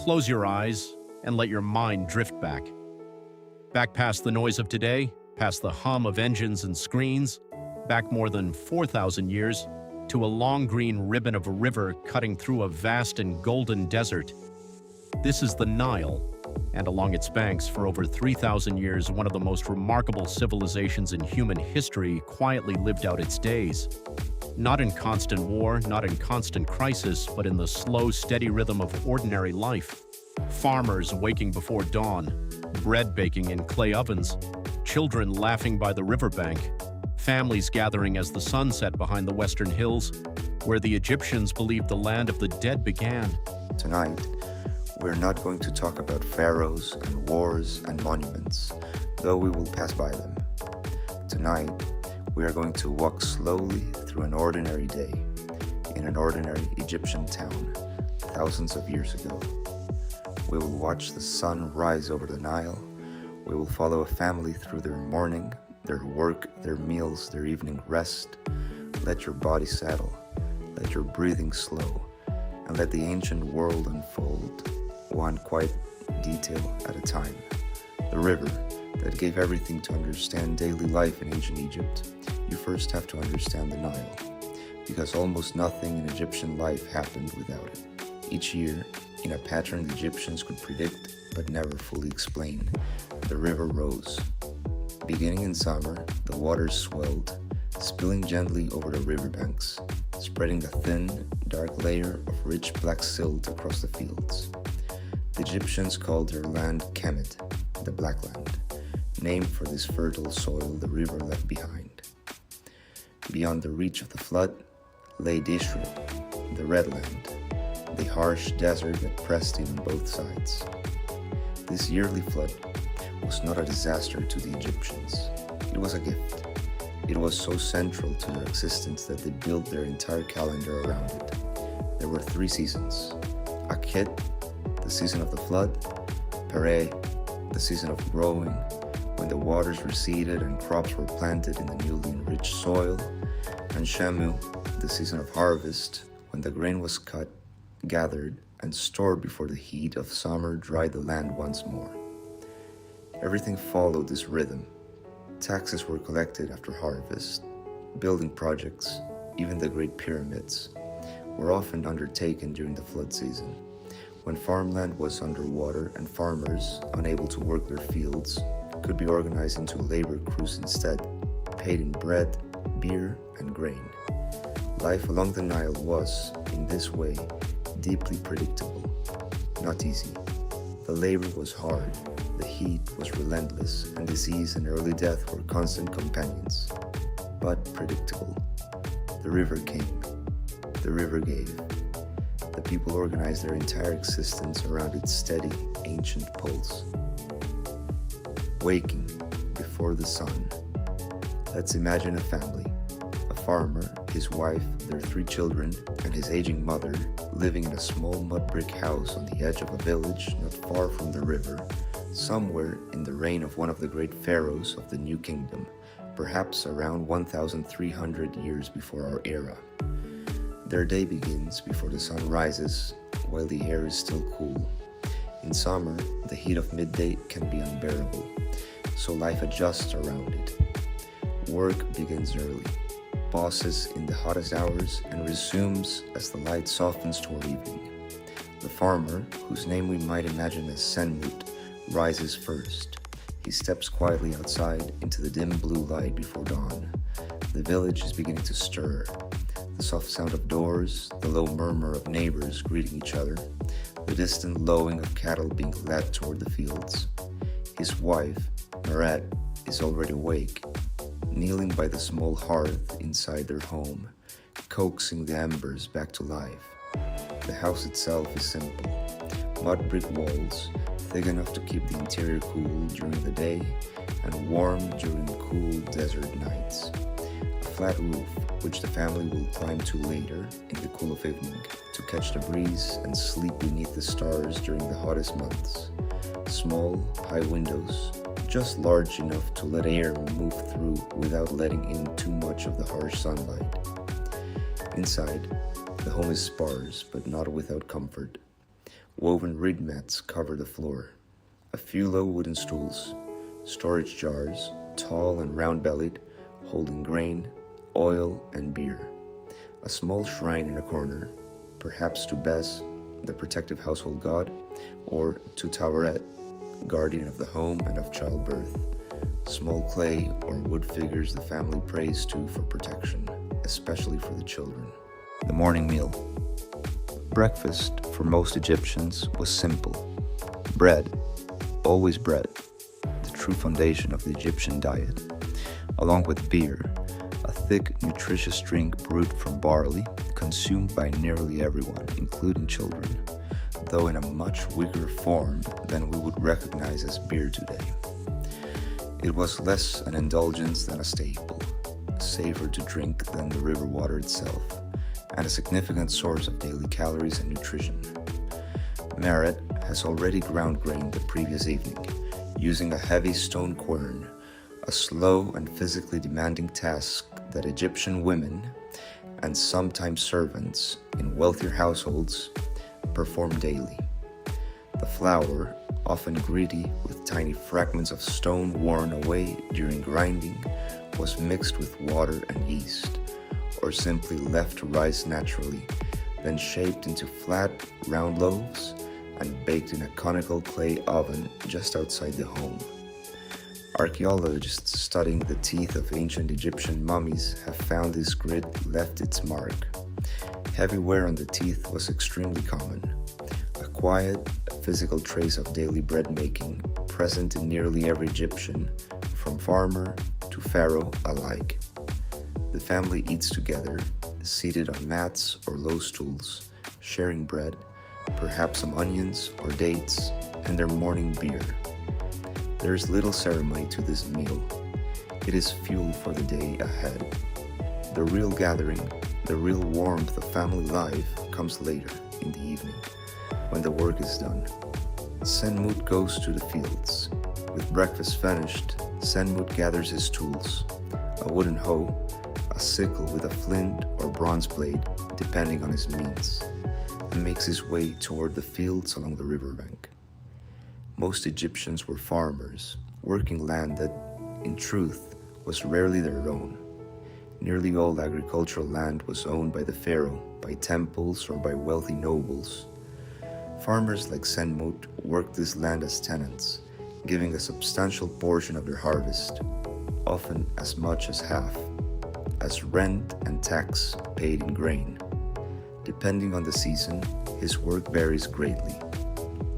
Close your eyes and let your mind drift back. Back past the noise of today, past the hum of engines and screens, back more than 4,000 years to a long green ribbon of a river cutting through a vast and golden desert. This is the Nile, and along its banks for over 3,000 years, one of the most remarkable civilizations in human history quietly lived out its days. Not in constant war, not in constant crisis, but in the slow, steady rhythm of ordinary life. Farmers waking before dawn, bread baking in clay ovens, children laughing by the riverbank, families gathering as the sun set behind the western hills, where the Egyptians believed the land of the dead began. Tonight, we're not going to talk about pharaohs and wars and monuments, though we will pass by them. Tonight, we are going to walk slowly through an ordinary day in an ordinary Egyptian town thousands of years ago. We will watch the sun rise over the Nile. We will follow a family through their morning, their work, their meals, their evening rest. Let your body settle, let your breathing slow, and let the ancient world unfold, one quiet detail at a time. The river that gave everything to understand daily life in ancient Egypt. You first have to understand the Nile, because almost nothing in Egyptian life happened without it. Each year, in a pattern the Egyptians could predict but never fully explain, the river rose. Beginning in summer, the waters swelled, spilling gently over the riverbanks, spreading a thin, dark layer of rich black silt across the fields. The Egyptians called their land Kemet, the Black Land, named for this fertile soil the river left behind. Beyond the reach of the flood lay Dishra, the Red Land, the harsh desert that pressed in on both sides. This yearly flood was not a disaster to the Egyptians. It was a gift. It was so central to their existence that they built their entire calendar around it. There were 3 seasons: Akhet, the season of the flood; Pereh, the season of growing, when the waters receded and crops were planted in the newly enriched soil; and Shamu, the season of harvest, when the grain was cut, gathered, and stored before the heat of summer dried the land once more. Everything followed this rhythm. Taxes were collected after harvest. Building projects, even the Great Pyramids, were often undertaken during the flood season, when farmland was underwater and farmers, unable to work their fields, could be organized into labor crews instead, paid in bread, beer, and grain. Life along the Nile was, in this way, deeply predictable, not easy. The labor was hard, the heat was relentless, and disease and early death were constant companions, but predictable. The river came, the river gave. The people organized their entire existence around its steady, ancient pulse. Waking before the sun. Let's imagine a family, a farmer, his wife, their 3 children, and his aging mother living in a small mud brick house on the edge of a village not far from the river, somewhere in the reign of one of the great pharaohs of the New Kingdom, perhaps around 1,300 years before our era. Their day begins before the sun rises, while the air is still cool. In summer, the heat of midday can be unbearable, so life adjusts around it. Work begins early, pauses in the hottest hours, and resumes as the light softens toward evening. The farmer, whose name we might imagine as Senmut, rises first. He steps quietly outside into the dim blue light before dawn. The village is beginning to stir. The soft sound of doors, the low murmur of neighbors greeting each other, the distant lowing of cattle being led toward the fields. His wife, Meret, is already awake, kneeling by the small hearth inside their home, coaxing the embers back to life. The house itself is simple: mud brick walls, thick enough to keep the interior cool during the day and warm during cool desert nights. A flat roof, which the family will climb to later in the cool of evening to catch the breeze and sleep beneath the stars during the hottest months. Small, high windows, just large enough to let air move through without letting in too much of the harsh sunlight. Inside, the home is sparse but not without comfort. Woven reed mats cover the floor. A few low wooden stools, storage jars, tall and round-bellied, holding grain, oil, and beer. A small shrine in a corner, perhaps to Bes, the protective household god, or to Taweret, guardian of the home and of childbirth. Small clay or wood figures the family prays to for protection, especially for the children. The morning meal. Breakfast, for most Egyptians, was simple. Bread, always bread, the true foundation of the Egyptian diet, along with beer, a thick, nutritious drink brewed from barley, consumed by nearly everyone, including children, though in a much weaker form than we would recognize as beer today. It was less an indulgence than a staple, safer to drink than the river water itself, and a significant source of daily calories and nutrition. Merit has already ground grain the previous evening, using a heavy stone quern, a slow and physically demanding task that Egyptian women, and sometimes servants in wealthier households, perform daily. The flour, often gritty with tiny fragments of stone worn away during grinding, was mixed with water and yeast, or simply left to rise naturally, then shaped into flat, round loaves and baked in a conical clay oven just outside the home. Archaeologists studying the teeth of ancient Egyptian mummies have found this grit left its mark. Heavy wear on the teeth was extremely common, a quiet, physical trace of daily bread making present in nearly every Egyptian, from farmer to pharaoh alike. The family eats together, seated on mats or low stools, sharing bread, perhaps some onions or dates, and their morning beer. There is little ceremony to this meal. It is fuel for the day ahead. The real gathering, the real warmth of family life comes later in the evening, when the work is done. Senmut goes to the fields. With breakfast finished, Senmut gathers his tools, a wooden hoe, a sickle with a flint or bronze blade, depending on his means, and makes his way toward the fields along the riverbank. Most Egyptians were farmers, working land that, in truth, was rarely their own. Nearly all agricultural land was owned by the pharaoh, by temples, or by wealthy nobles. Farmers like Senmut worked this land as tenants, giving a substantial portion of their harvest, often as much as half, as rent and tax paid in grain. Depending on the season, his work varies greatly.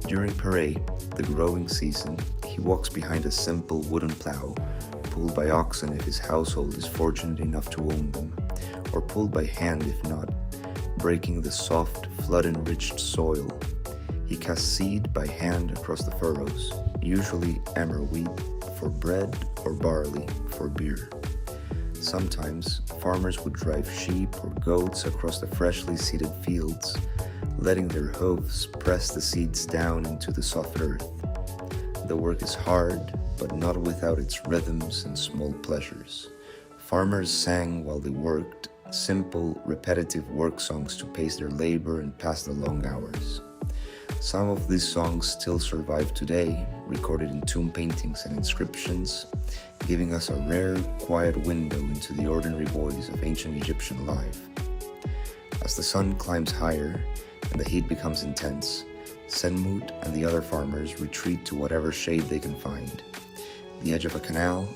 During parade, the growing season, he walks behind a simple wooden plow, pulled by oxen if his household is fortunate enough to own them, or pulled by hand if not, breaking the soft, flood-enriched soil. He casts seed by hand across the furrows, usually emmer wheat for bread or barley for beer. Sometimes, farmers would drive sheep or goats across the freshly seeded fields, letting their hooves press the seeds down into the soft earth. The work is hard, but not without its rhythms and small pleasures. Farmers sang while they worked, simple, repetitive work songs to pace their labor and pass the long hours. Some of these songs still survive today, recorded in tomb paintings and inscriptions, giving us a rare, quiet window into the ordinary voice of ancient Egyptian life. As the sun climbs higher and the heat becomes intense, Senmut and the other farmers retreat to whatever shade they can find. The edge of a canal,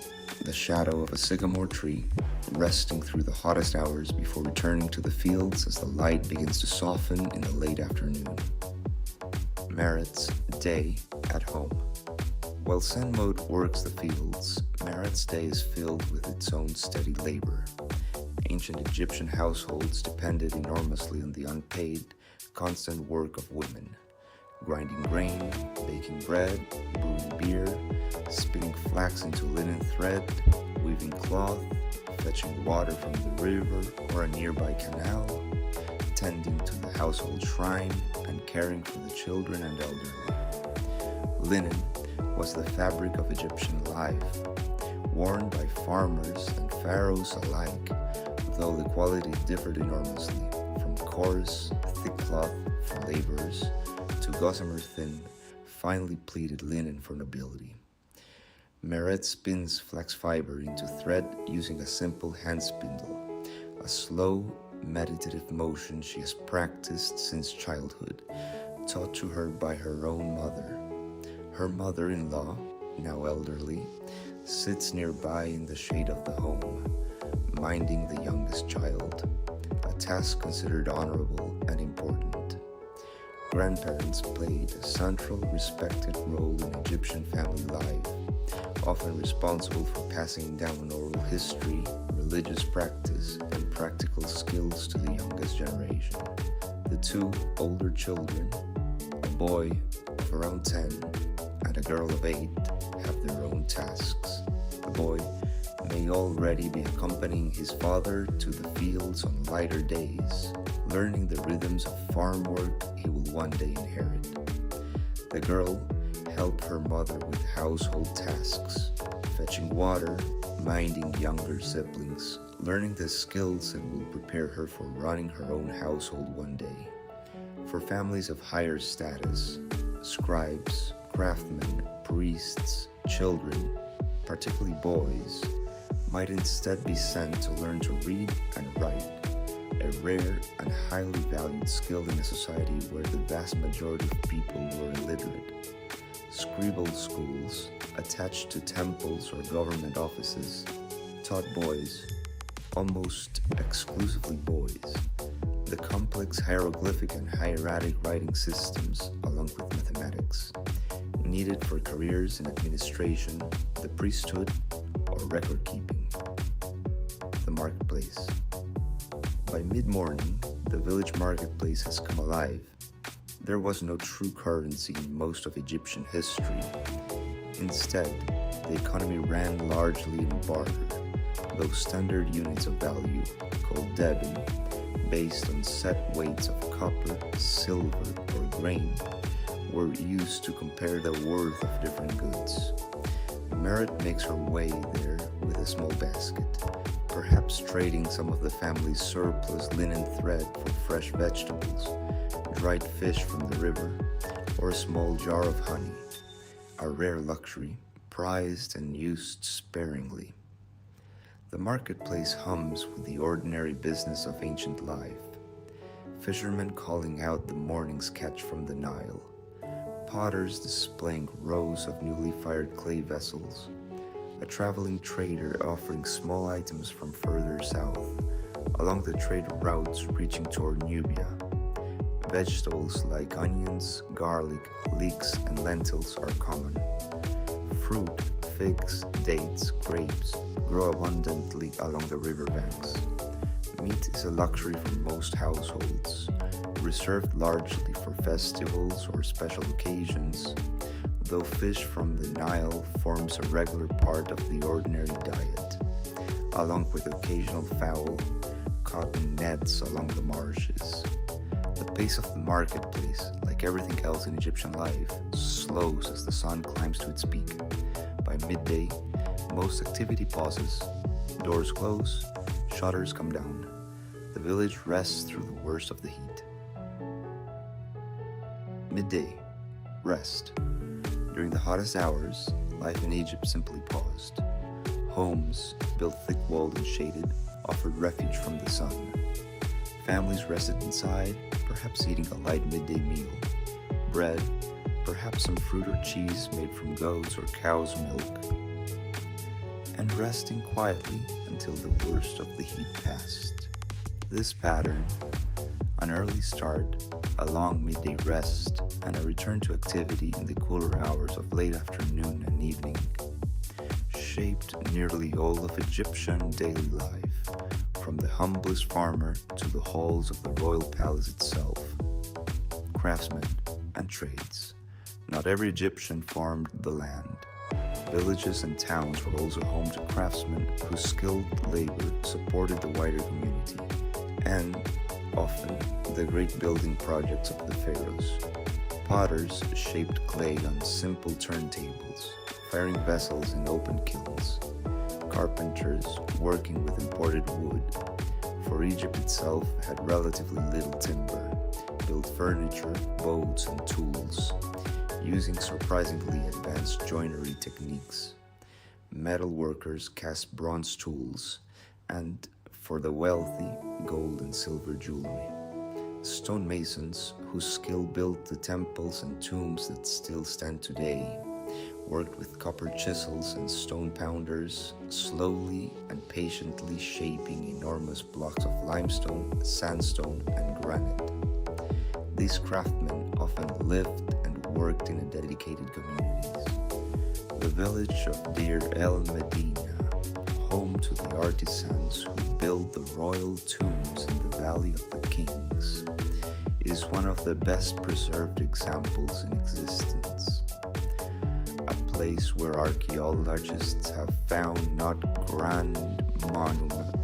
the shadow of a sycamore tree, resting through the hottest hours before returning to the fields as the light begins to soften in the late afternoon. Meret's day at home. While Senmut works the fields, Meret's day is filled with its own steady labor. Ancient Egyptian households depended enormously on the unpaid, constant work of women, grinding grain, baking bread, brewing beer, spinning flax into linen thread, weaving cloth, fetching water from the river or a nearby canal, tending to the household shrine, and caring for the children and elderly. Linen was the fabric of Egyptian life, worn by farmers and pharaohs alike, though the quality differed enormously, from coarse, thick cloth for laborers to gossamer thin, finely pleated linen for nobility. Meret spins flax fiber into thread using a simple hand spindle, a slow, meditative motion she has practiced since childhood, taught to her by her own mother. Her mother-in-law, now elderly, sits nearby in the shade of the home, minding the youngest child, a task considered honorable and important. Grandparents played a central, respected role in Egyptian family life, often responsible for passing down oral history, religious practice, and practical skills to the youngest generation. The two older children, a boy of around 10 and a girl of 8, have their own tasks. The boy may already be accompanying his father to the fields on lighter days, learning the rhythms of farm work he will one day inherit. The girl help her mother with household tasks, fetching water, minding younger siblings, learning the skills that will prepare her for running her own household one day. For families of higher status, scribes, craftsmen, priests, children, particularly boys, might instead be sent to learn to read and write, a rare and highly valued skill in a society where the vast majority of people were illiterate. Scribal schools, attached to temples or government offices, taught boys, almost exclusively boys, the complex hieroglyphic and hieratic writing systems along with mathematics, needed for careers in administration, the priesthood, or record keeping. The marketplace. By mid-morning, the village marketplace has come alive. There was no true currency in most of Egyptian history. Instead, the economy ran largely in barter, those standard units of value, called debin, based on set weights of copper, silver, or grain, were used to compare the worth of different goods. Meret makes her way there with a small basket, perhaps trading some of the family's surplus linen thread for fresh vegetables, dried fish from the river, or a small jar of honey, a rare luxury, prized and used sparingly. The marketplace hums with the ordinary business of ancient life. Fishermen calling out the morning's catch from the Nile, potters displaying rows of newly fired clay vessels, a traveling trader offering small items from further south, along the trade routes reaching toward Nubia. Vegetables like onions, garlic, leeks, and lentils are common. Fruit, figs, dates, grapes grow abundantly along the riverbanks. Meat is a luxury for most households, reserved largely for festivals or special occasions, though fish from the Nile forms a regular part of the ordinary diet, along with occasional fowl caught in nets along the marshes. The pace of the marketplace, like everything else in Egyptian life, slows as the sun climbs to its peak. By midday, most activity pauses, doors close, shutters come down. The village rests through the worst of the heat. Midday, rest. During the hottest hours, life in Egypt simply paused. Homes, built thick-walled and shaded, offered refuge from the sun. Families rested inside, perhaps eating a light midday meal. Bread, perhaps some fruit or cheese made from goats' or cow's milk. And resting quietly until the worst of the heat passed. This pattern, an early start, a long midday rest, and a return to activity in the cooler hours of late afternoon and evening, shaped nearly all of Egyptian daily life, from the humblest farmer to the halls of the royal palace itself. Craftsmen and trades. Not every Egyptian farmed the land. Villages and towns were also home to craftsmen whose skilled labor supported the wider community, and, often, the great building projects of the pharaohs. Potters shaped clay on simple turntables, firing vessels in open kilns. Carpenters working with imported wood, for Egypt itself had relatively little timber, build furniture, boats, and tools, using surprisingly advanced joinery techniques. Metal workers cast bronze tools, and for the wealthy, gold and silver jewelry. Stonemasons, whose skill built the temples and tombs that still stand today, worked with copper chisels and stone pounders, slowly and patiently shaping enormous blocks of limestone, sandstone, and granite. These craftsmen often lived and worked in dedicated communities. The village of Deir el Medina, home to the artisans who built the royal tombs in the Valley of the Kings, is one of the best preserved examples in existence. A place where archaeologists have found not grand monuments